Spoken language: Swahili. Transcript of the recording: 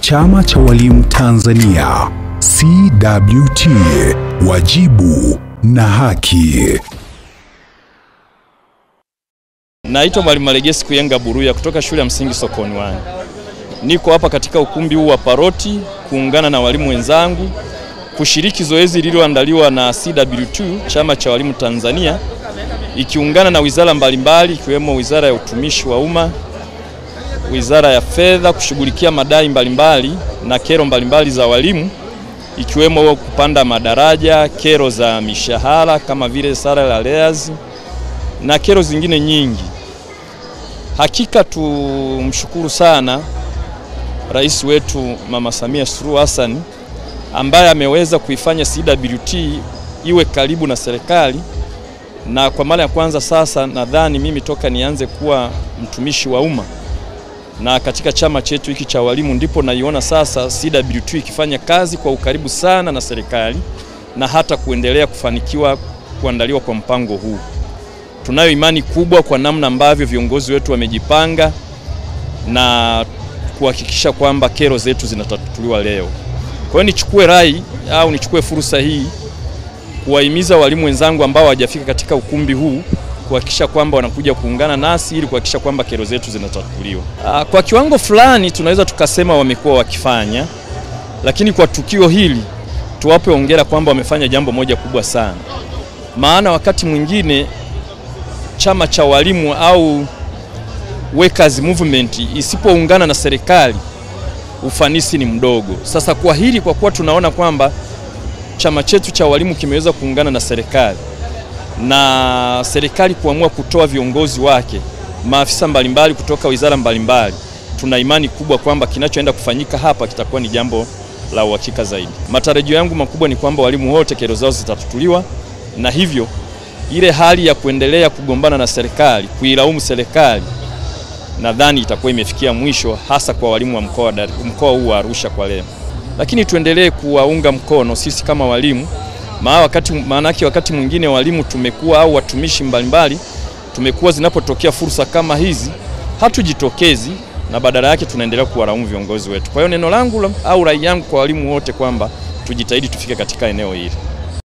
Chama cha Walimu Tanzania, CWT, wajibu na haki. Naitwa Mwalimu Malegesi Kuyenga Buruya kutoka shule ya msingi Sokoni 1. Niko hapa katika ukumbi huu wa Paroti kuungana na walimu wenzangu kushiriki zoezi lililoandaliwa na CWT, Chama cha Walimu Tanzania, ikiungana na wizara mbalimbali ikiwemo Wizara ya Utumishi wa Umma, Wizara ya Fedha, kushughulikia madai mbalimbali na kero mbalimbali za walimu, ikiwemo kupanda madaraja, kero za mishahara kama vile salary arrears na kero zingine nyingi. Hakika tumshukuru sana Rais wetu Mama Samia Suluhu Hassan ambaye ameweza kuifanya CWT iwe karibu na serikali, na kwa mara ya kwanza sasa nadhani mimi toka nianze kuwa mtumishi wa umma na katika chama chetu hiki cha walimu ndipo naiona sasa CWT ikifanya kazi kwa ukaribu sana na serikali na hata kuendelea kufanikiwa kuandaliwa kwa mpango huu. Tunayo imani kubwa kwa namna ambavyo viongozi wetu wamejipanga na kuhakikisha kwamba kero zetu zinatatuliwa leo. Kwa hiyo nichukue rai au nichukue fursa hii kuwahimiza walimu wenzangu ambao hawajafika katika ukumbi huu kuhakikisha kwamba wanakuja kuungana nasi ili kuhakikisha kwamba kero zetu zinatatuliwa. Kwa kiwango fulani tunaweza tukasema wamekuwa wakifanya, lakini kwa tukio hili tuwape hongera kwamba wamefanya jambo moja kubwa sana. Maana wakati mwingine chama cha walimu au workers movement isipoungana na serikali ufanisi ni mdogo. Sasa kwa hili, kwa kuwa tunaona kwamba chama chetu cha walimu kimeweza kuungana na serikali na serikali kuamua kutoa viongozi wake, maafisa mbalimbali kutoka wizara mbalimbali, tuna imani kubwa kwamba kinachoenda kufanyika hapa kitakuwa ni jambo la uhakika zaidi. Matarajio yangu makubwa ni kwamba walimu wote kero zao zitatuliwa, na hivyo ile hali ya kuendelea kugombana na serikali, kuilaumu serikali, nadhani itakuwa imefikia mwisho, hasa kwa walimu wa mkoa huu wa Arusha kwa leo. Lakini tuendelee kuwaunga mkono sisi kama walimu, maanake wakati mwingine walimu tumekuwa au watumishi mbalimbali tumekuwa zinapotokea fursa kama hizi hatujitokezi, na badala yake tunaendelea kuwalaumu viongozi wetu. Kwa hiyo neno langu au rai yangu kwa walimu wote kwamba tujitahidi tufike katika eneo hili.